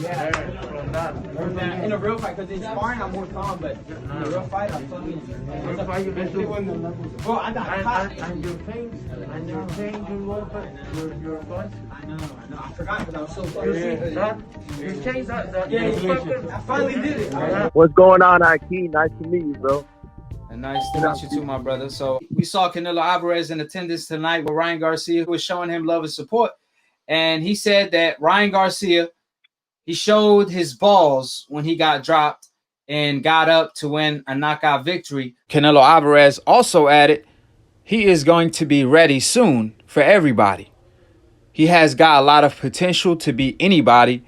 Yeah, from that. In a real fight, because in sparring I'm more calm, but in a real fight I'm fucking. Real fight you can do. Bro, I got caught. And your pain, your movement, your voice. I know. I forgot because I was so You fucking. see that? You changed that. Yeah, I finally did it. What's going on, AKHi? Nice to meet you, bro. And nice to meet you too, my brother. So we saw Canelo Alvarez in attendance tonight with Ryan Garcia, who was showing him love and support. And he said that Ryan Garcia, he showed his balls when he got dropped and got up to win a knockout victory. Canelo Alvarez also added, he is going to be ready soon for everybody. He has got a lot of potential to beat anybody.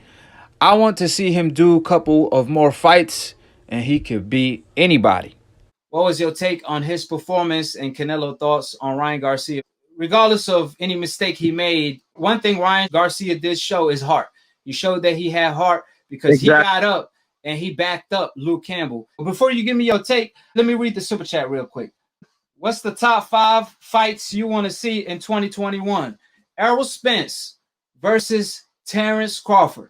I want to see him do a couple of more fights and he could beat anybody. What was your take on his performance and Canelo thoughts on Ryan Garcia? Regardless of any mistake he made, one thing Ryan Garcia did show is heart. He showed that he had heart because he got up and he backed up Luke Campbell. Before you give me your take, let me read the super chat real quick. What's the top 5 fights you want to see in 2021? Errol Spence versus Terrence Crawford.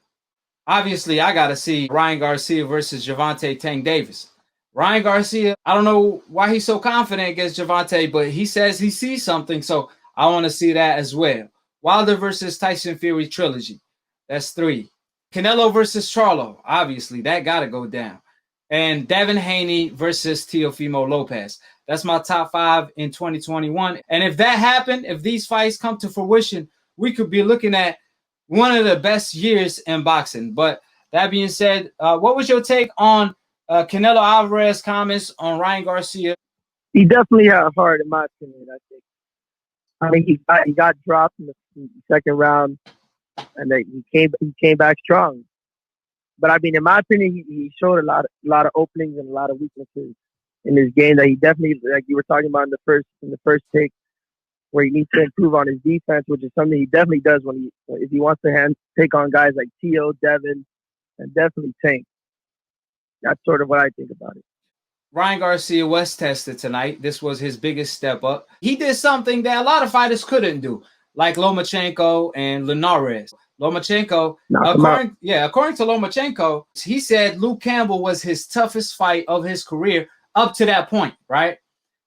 Obviously, I got to see Ryan Garcia versus Gervonta Tank Davis. Ryan Garcia, I don't know why he's so confident against Gervonta, but he says he sees something, so I want to see that as well. Wilder versus Tyson Fury trilogy. That's 3. Canelo versus Charlo. Obviously, that got to go down. And Devin Haney versus Teofimo Lopez. That's my top 5 in 2021. And if that happened, if these fights come to fruition, we could be looking at one of the best years in boxing. But that being said, what was your take on Canelo Alvarez comments on Ryan Garcia? He definitely had a heart, in my opinion. I think he got dropped in the second round, and then he came back strong. But I mean, in my opinion, he showed a lot of openings and a lot of weaknesses in his game that he definitely, like you were talking about in the first take, where he needs to improve on his defense, which is something he definitely does if he wants to take on guys like Teo, Devin, and definitely Tank. That's sort of what I think about it. Ryan Garcia was tested tonight. This was his biggest step up. He did something that a lot of fighters couldn't do, like Lomachenko and Linares. Lomachenko, according to Lomachenko, he said Luke Campbell was his toughest fight of his career up to that point, right?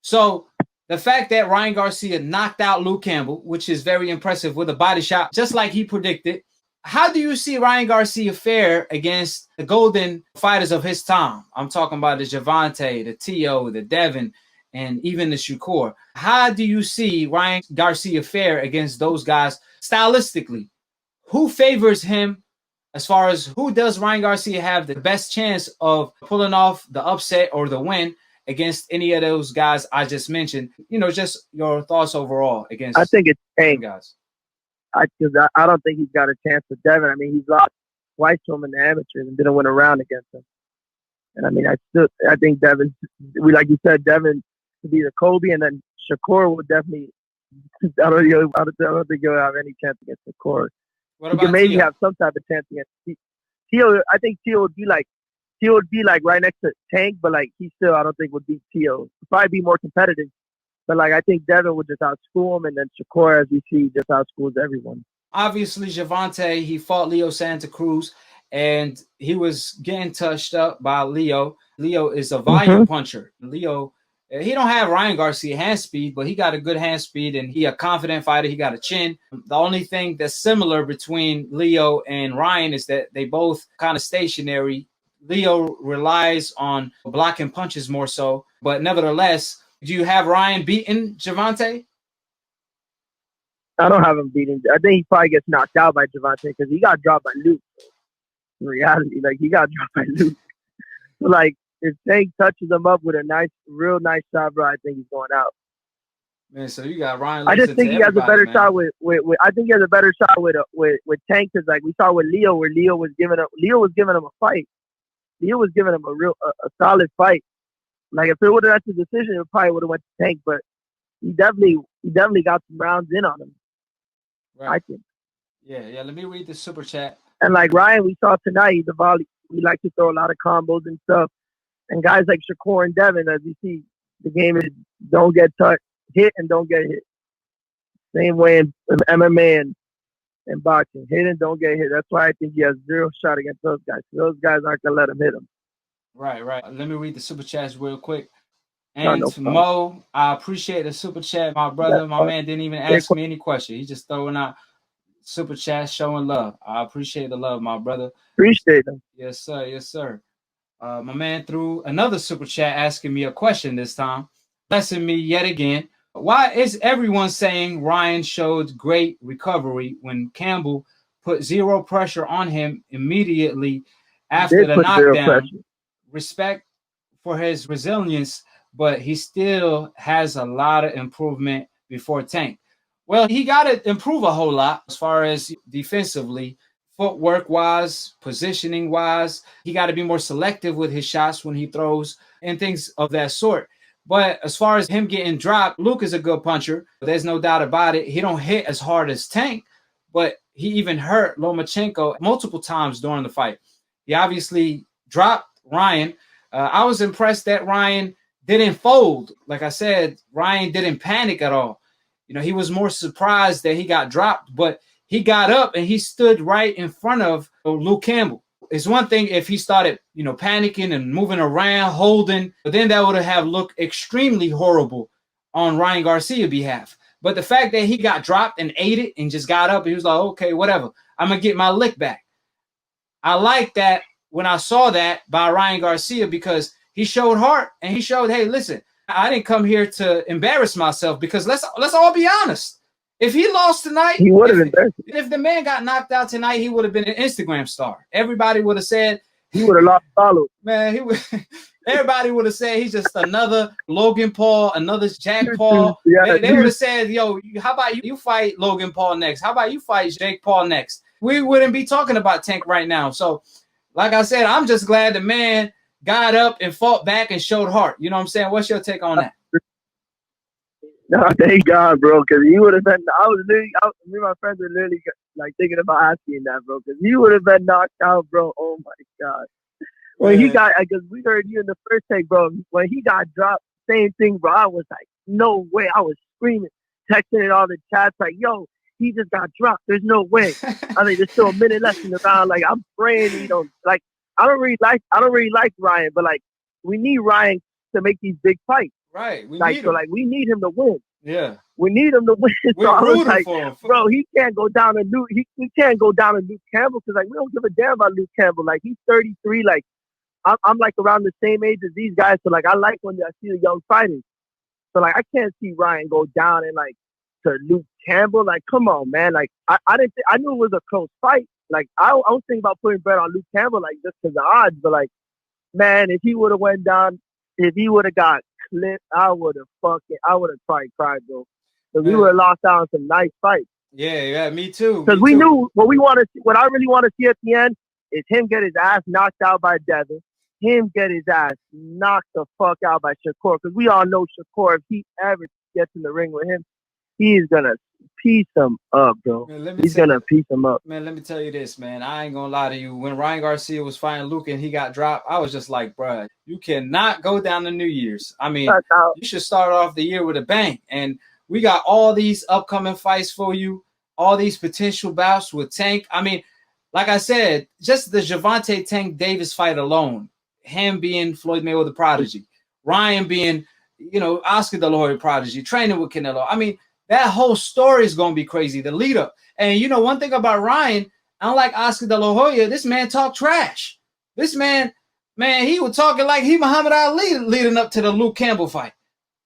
So the fact that Ryan Garcia knocked out Luke Campbell, which is very impressive with a body shot, just like he predicted. How do you see Ryan Garcia fare against the golden fighters of his time? I'm talking about the Gervonta, the Teo, the Devin, and even the Shakur. How do you see Ryan Garcia fare against those guys stylistically? Who favors him as far as who does Ryan Garcia have the best chance of pulling off the upset or the win against any of those guys I just mentioned? You know, just your thoughts overall against. I think it's Tank, guys. Because I don't think he's got a chance with Devin. I mean, he's lost twice to him in the amateurs and didn't win a round against him. And I mean, I think Devin, like you said, Devin to be the Kobe, and then Shakur would definitely. I don't think he'll have any chance against Shakur. What he about can maybe Teo? have some type of chance against Teo. I think Teo would be like right next to Tank, but like he still I don't think would beat Teo. Probably be more competitive. But like I think Devin would just outschool him, and then Shakur, as we see, just outschools everyone. Obviously, Gervonta, he fought Leo Santa Cruz, and he was getting touched up by Leo. Leo is a volume puncher. Leo, he don't have Ryan Garcia hand speed, but he got a good hand speed, and he a confident fighter. He got a chin. The only thing that's similar between Leo and Ryan is that they both kind of stationary. Leo relies on blocking punches more so, but nevertheless, do you have Ryan beating Gervonta? I don't have him beating. I think he probably gets knocked out by Gervonta because he got dropped by Luke. In reality, like he got dropped by Luke. Like if Tank touches him up with a real nice shot, bro, I think he's going out. Man, so you got Ryan. I just think he has a better shot with. I think he has a better shot with Tank because like we saw with Leo, where Leo was giving him a fight. Leo was giving him a solid fight. Like if it would have been a decision, it probably would have went to Tank, but he definitely got some rounds in on him. Right. I think. Yeah. Let me read the super chat. And like Ryan, we saw tonight, he's a volley. We like to throw a lot of combos and stuff. And guys like Shakur and Devin, as you see, the game is don't get hit and don't get hit. Same way in MMA and in boxing. Hit and don't get hit. That's why I think he has zero shot against those guys. Those guys aren't gonna let him hit him. Right, right. Let me read the super chats real quick. No, And no to problem. Mo, I appreciate the super chat, my brother. That's My fine. man didn't even ask me any question. He's just throwing out super chats, showing love. I appreciate the love, my brother. Appreciate them. Yes, sir. Yes, sir. My man threw another super chat asking me a question this time, blessing me yet again. Why is everyone saying Ryan showed great recovery when Campbell put zero pressure on him immediately after the knockdown? Respect for his resilience, but he still has a lot of improvement before Tank. Well, he got to improve a whole lot as far as defensively, footwork wise, positioning wise. He got to be more selective with his shots when he throws and things of that sort. But as far as him getting dropped, Luke is a good puncher. There's no doubt about it. He don't hit as hard as Tank, but he even hurt Lomachenko multiple times during the fight. He obviously dropped Ryan. I was impressed that Ryan didn't fold. Like I said, Ryan didn't panic at all. You know, he was more surprised that he got dropped, but he got up and he stood right in front of Luke Campbell. It's one thing if he started, you know, panicking and moving around, holding, but then that would have looked extremely horrible on Ryan Garcia's behalf. But the fact that he got dropped and ate it and just got up, he was like, okay, whatever. I'm going to get my lick back. I like that when I saw that by Ryan Garcia because he showed heart and he showed, hey, listen, I didn't come here to embarrass myself because let's all be honest. If he lost tonight, he would have embarrassed. If the man got knocked out tonight, he would have been an Instagram star. Everybody would have said he would have lost followers. Man, he would. Everybody would have said he's just another Logan Paul, another Jack Paul. Yeah, they would have said, yo, how about you fight Logan Paul next? How about you fight Jake Paul next? We wouldn't be talking about Tank right now. So, like I said, I'm just glad the man got up and fought back and showed heart. You know what I'm saying? What's your take on that? No, thank God, bro, because he would have been. Me and my friends were literally like thinking about asking that, bro, because he would have been knocked out, bro. Oh my God. When he got, because we heard you in the first take, bro. When he got dropped, same thing, bro. I was like, no way. I was screaming, texting in all the chats, like, yo, he just got dropped. There's no way. I mean, there's still a minute left in the round. Like, I'm praying he don't like. I don't really like Ryan, but like, we need Ryan to make these big fights. Right. We need him to win. Yeah. We need him to win. We're so I was like, for him. bro, he can't go down to Luke. He can't go down to Luke Campbell because like we don't give a damn about Luke Campbell. Like he's 33. Like I'm like around the same age as these guys. So like I like when I see the young fighters. So like I can't see Ryan go down and like to Luke Campbell. Like come on, man. Like I knew it was a close fight. Like I was thinking about putting bet on Luke Campbell like just because the odds. But like man, if he would have went down, if he would have got clipped, I would have probably cried, bro. Because we would have lost out on some nice fights. Yeah, me too. Because we knew what I really want to see at the end is him get his ass knocked out by Devin, him get his ass knocked the fuck out by Shakur. Because we all know Shakur, if he ever gets in the ring with him, he's gonna piece him up, bro. Man, he's gonna piece him up. Man, let me tell you this, man. I ain't gonna lie to you. When Ryan Garcia was fighting Luke and he got dropped, I was just like, bruh, you cannot go down to New Year's. I mean, you should start off the year with a bang. And we got all these upcoming fights for you, all these potential bouts with Tank. I mean, like I said, just the Gervonta Tank Davis fight alone, him being Floyd Mayweather prodigy, Ryan being, you know, Oscar De La Hoya prodigy, training with Canelo. I mean, that whole story is going to be crazy, the lead up. And, you know, one thing about Ryan, unlike Oscar De La Hoya, this man talked trash. This man, he was talking like he Muhammad Ali leading up to the Luke Campbell fight.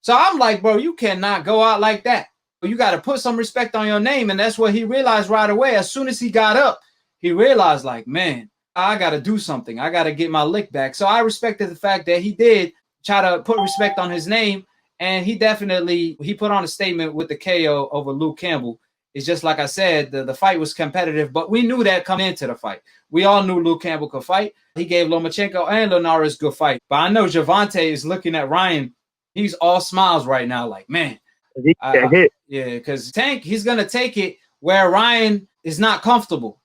So I'm like, bro, you cannot go out like that. You got to put some respect on your name. And that's what he realized right away. As soon as he got up, he realized like, man, I got to do something. I got to get my lick back. So I respected the fact that he did try to put respect on his name. And he put on a statement with the KO over Luke Campbell. It's just like I said, the fight was competitive, but we knew that coming into the fight. We all knew Luke Campbell could fight. He gave Lomachenko and Linares good fight. But I know Gervonta is looking at Ryan. He's all smiles right now like, man. Yeah, because Tank, he's going to take it where Ryan is not comfortable.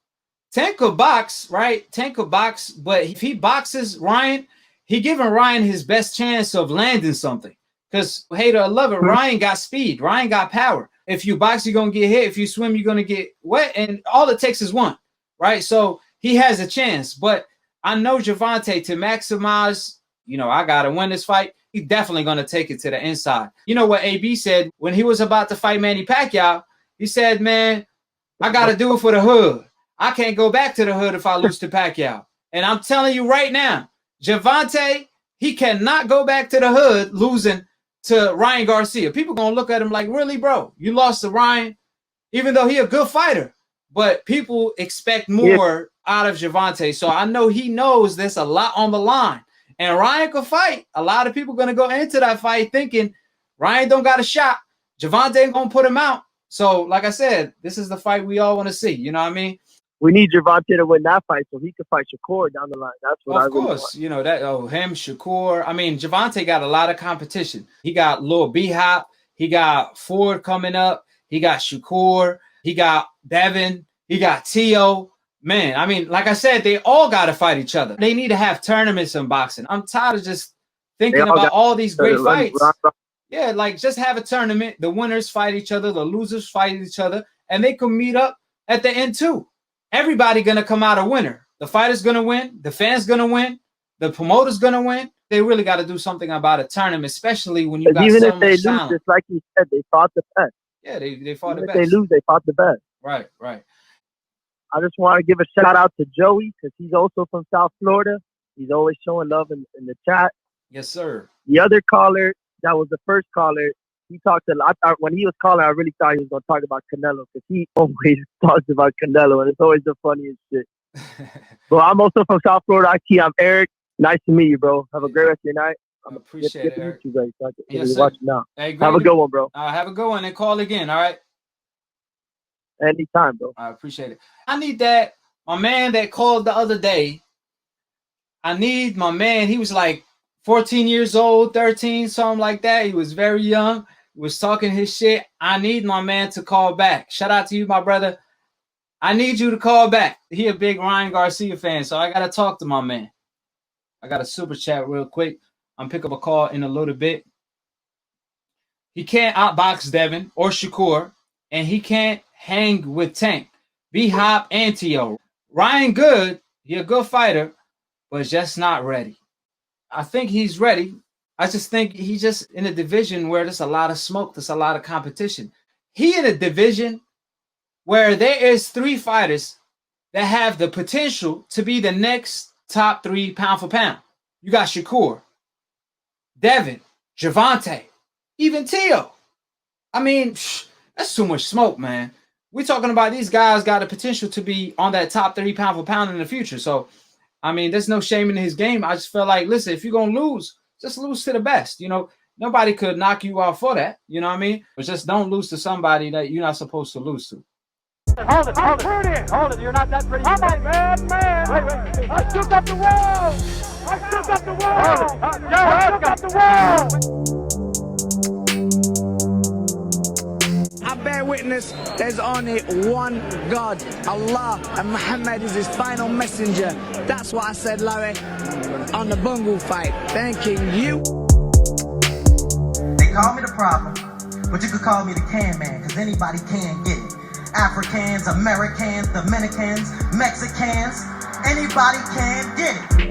Tank could box, right? Tank could box, but if he boxes Ryan, he giving Ryan his best chance of landing something. Because, hate or love it, Ryan got speed. Ryan got power. If you box, you're going to get hit. If you swim, you're going to get wet. And all it takes is one, right? So he has a chance. But I know Gervonta, to maximize, you know, I got to win this fight, he's definitely going to take it to the inside. You know what AB said when he was about to fight Manny Pacquiao? He said, man, I got to do it for the hood. I can't go back to the hood if I lose to Pacquiao. And I'm telling you right now, Gervonta, he cannot go back to the hood losing to Ryan Garcia. People going to look at him like, really, bro? You lost to Ryan, even though he a good fighter. But people expect more out of Gervonta. So I know he knows there's a lot on the line. And Ryan could fight. A lot of people going to go into that fight thinking Ryan don't got a shot. Gervonta ain't going to put him out. So, like I said, this is the fight we all want to see. You know what I mean? We need Gervonta to win that fight so he can fight Shakur down the line. That's what I really want. Of course, you know that. Oh, him, Shakur. I mean, Gervonta got a lot of competition. He got Lil B-Hop. He got Ford coming up. He got Shakur. He got Devin. He got Tio. Man, I mean, like I said, they all got to fight each other. They need to have tournaments in boxing. I'm tired of just thinking about all these great fights. Yeah, like just have a tournament. The winners fight each other. The losers fight each other. And they can meet up at the end too. Everybody going to come out a winner. The fighter's going to win. The fans going to win. The promoter's going to win. They really got to do something about a tournament, especially when you got even so if they much lose, talent. just like you said, they fought the best. Yeah, they fought Even the if best. they lose, they fought the best. Right, right. I just want to give a shout out to Joey because he's also from South Florida. He's always showing love in the chat. Yes, sir. The other caller, that was the first caller, he talked a lot. When he was calling, I really thought he was going to talk about Canelo because he always talks about Canelo, and it's always the funniest shit. But I'm also from South Florida. I'm Eric. Nice to meet you, bro. Have a great rest of your night. I appreciate it, Eric. You guys. So Yes, watching now. Hey, have a good one, bro. Have a good one and call again, all right? Anytime, bro. I appreciate it. I need that. My man that called the other day, I need my man. He was like 14 years old, 13, something like that. He was very young. He was talking his shit. I need my man to call back. Shout out to you, my brother. I need you to call back. He a big Ryan Garcia fan, so I got to talk to my man. I got a super chat real quick. I'm pick up a call in a little bit. He can't outbox Devin or Shakur, and he can't hang with Tank, B-Hop, and T.O. Ryan good. He a good fighter, but just not ready. I think he's ready. I just think he's just in a division where there's a lot of smoke. There's a lot of competition. He in a division where there is 3 fighters that have the potential to be the next top 3 pound for pound. You got Shakur, Devin, Gervonta, even Tio. I mean, that's too much smoke, man. We're talking about these guys got the potential to be on that top 3 pound for pound in the future. So, I mean, there's no shame in his game. I just feel like, listen, if you're going to lose, just lose to the best. You know, nobody could knock you out for that. You know what I mean? But just don't lose to somebody that you're not supposed to lose to. Hold it, hold it. Hold it, you're not that pretty. I'm a bad man. Wait. I shook up the world. I shook up the world. I shook up the world. I bear witness, there's only one God, Allah, and Muhammad is his final messenger. That's what I said, Larry, on the Bungle fight. Thanking you. They call me the problem, but you could call me the can man, because anybody can get it. Africans, Americans, Dominicans, Mexicans, anybody can get it.